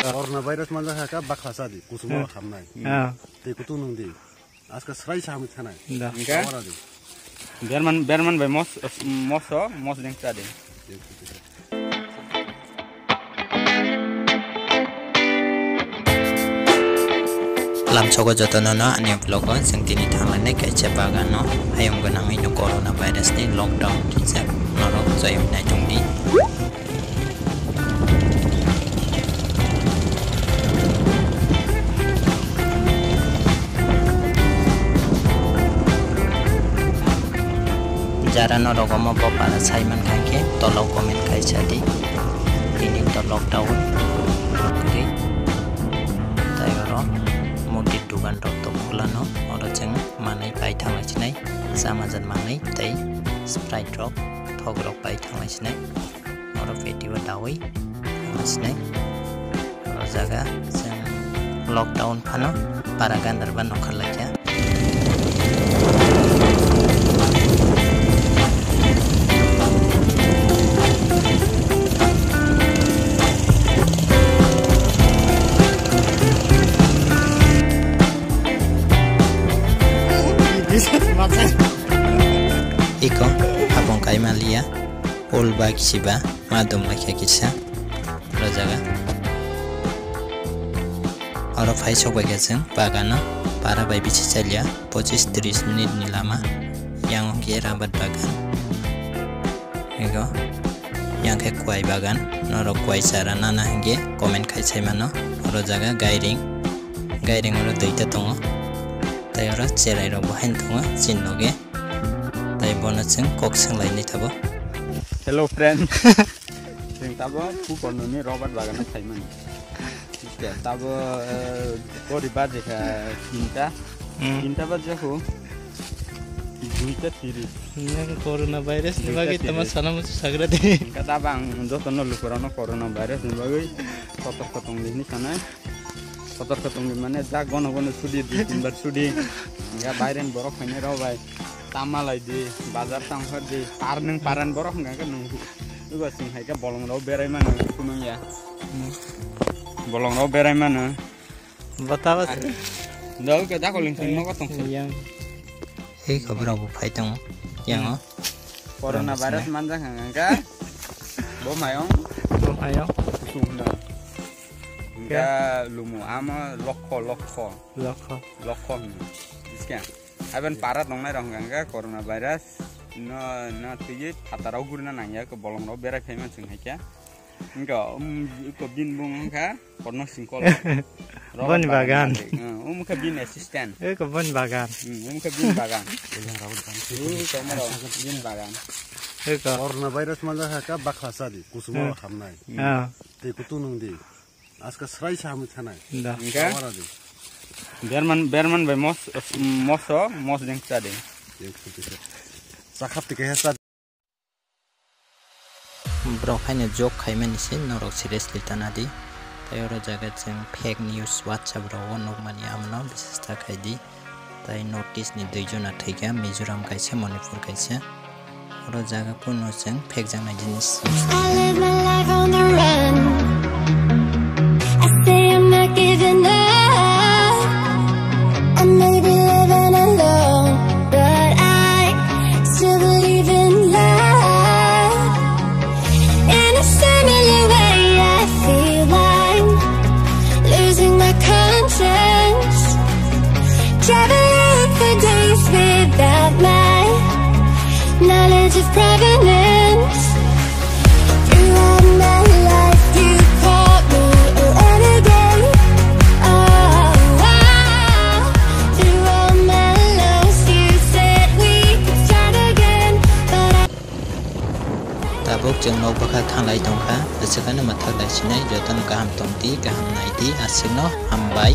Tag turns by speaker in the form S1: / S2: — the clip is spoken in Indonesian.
S1: Coronavirus manja haka baklasa di kusuma hamnai. Te kutu nung di. Aska serai samit kanai. Awara di.
S2: Berman by mos deng tadi.
S3: Lam sogo jotono no ani vlog sing tini thamane kaisa bagano hayam ganami no coronavirus ni lockdown kinsa norok jayam na jungni jara norok mo bopara saiman kangke tolok komen kaisa di ini to lockdown oke tayo mungkin dugaan dokter kulano orang jeng manai pai thanglai chinai samajan manai tei sprite drop thogrok pai thanglai chinai orang video dawi chinai orang jaga jeng lockdown phano paragan darban nongkhalai ya Iko abong kai malia ol ba kisiba madom lakya kisa rajaga aro phai sok ba geseng bagana para bai bichi chalia 25-30 minit ni lama yang ke rabat bagan ego yang ke kuai bagan noro kuai sarana na henge comment khai chai mano aro jaga gairing aro duita tongo tai aro cherai ro bahen tongo chinnoge tai bono sing kok sing lainai thabo
S2: Hello friend sing tabo pu kono ni robat bagana thaiman ya tabo kori baje ka tinta baje ko duita tiri
S4: nang coronavirus ni bagi tama sana mu sagra de
S2: kata bang jotono lukurano coronavirus ni bagi kotor-kotong ni sana kotor-kotong ni mane ja gono sudi di timbar sudi enggak bairen borok hanya ro bai tamalai di bazar tangkhar di paran borok enggak kan juga sing haika bolong ro berai mana kunung ya bolong ro berai mana
S4: batawa
S2: ndau ke da ko ling sing no tong
S4: yang
S3: khabra bu phai tong yang
S2: coronavirus manja hangka bo mayong sunda enggak lumu ama lokho iskan aben parat nong nai rong gangga coronavirus no tigi hatarau gurna nangya ke bolong ro berai payment sing haikya enggak ko bin bung ka porno singkol
S4: bon bagan
S2: ka bin assistant
S4: ko bon bagan
S2: ka bin bagan bin bagan
S1: Coronavirus manja haka baklasa di kusuma hamnai. Te kutu nung di. Aska serai samit kanai. Awara di.
S2: Berman by mos deng tadi.
S1: Sakap tiga hesa.
S3: Bro kayaknya joke kayak mana sih norok seriously tanadi. Tapi orang jaga jeng fake news WhatsApp bro nok mani amno bisa tak kayak di. Tapi notice ni dujuna tiga Mizoram kaisa Manipur kaisa. Orang jaga pun jeng fake jangan jenis.
S5: I live my life on the run. I say I'm not giving up. I may be living alone, but I still believe in love. In a similar way, I feel I'm losing my conscience. Traveling for days without my knowledge of provenance. Throughout my life, you caught me a renegade. Through all my lows, you said we could start again, but
S3: Tabuk jeng no bakal thanglai tongkha asakana mathak lai sinai jotan gaham tongti gaham naiti asino hambai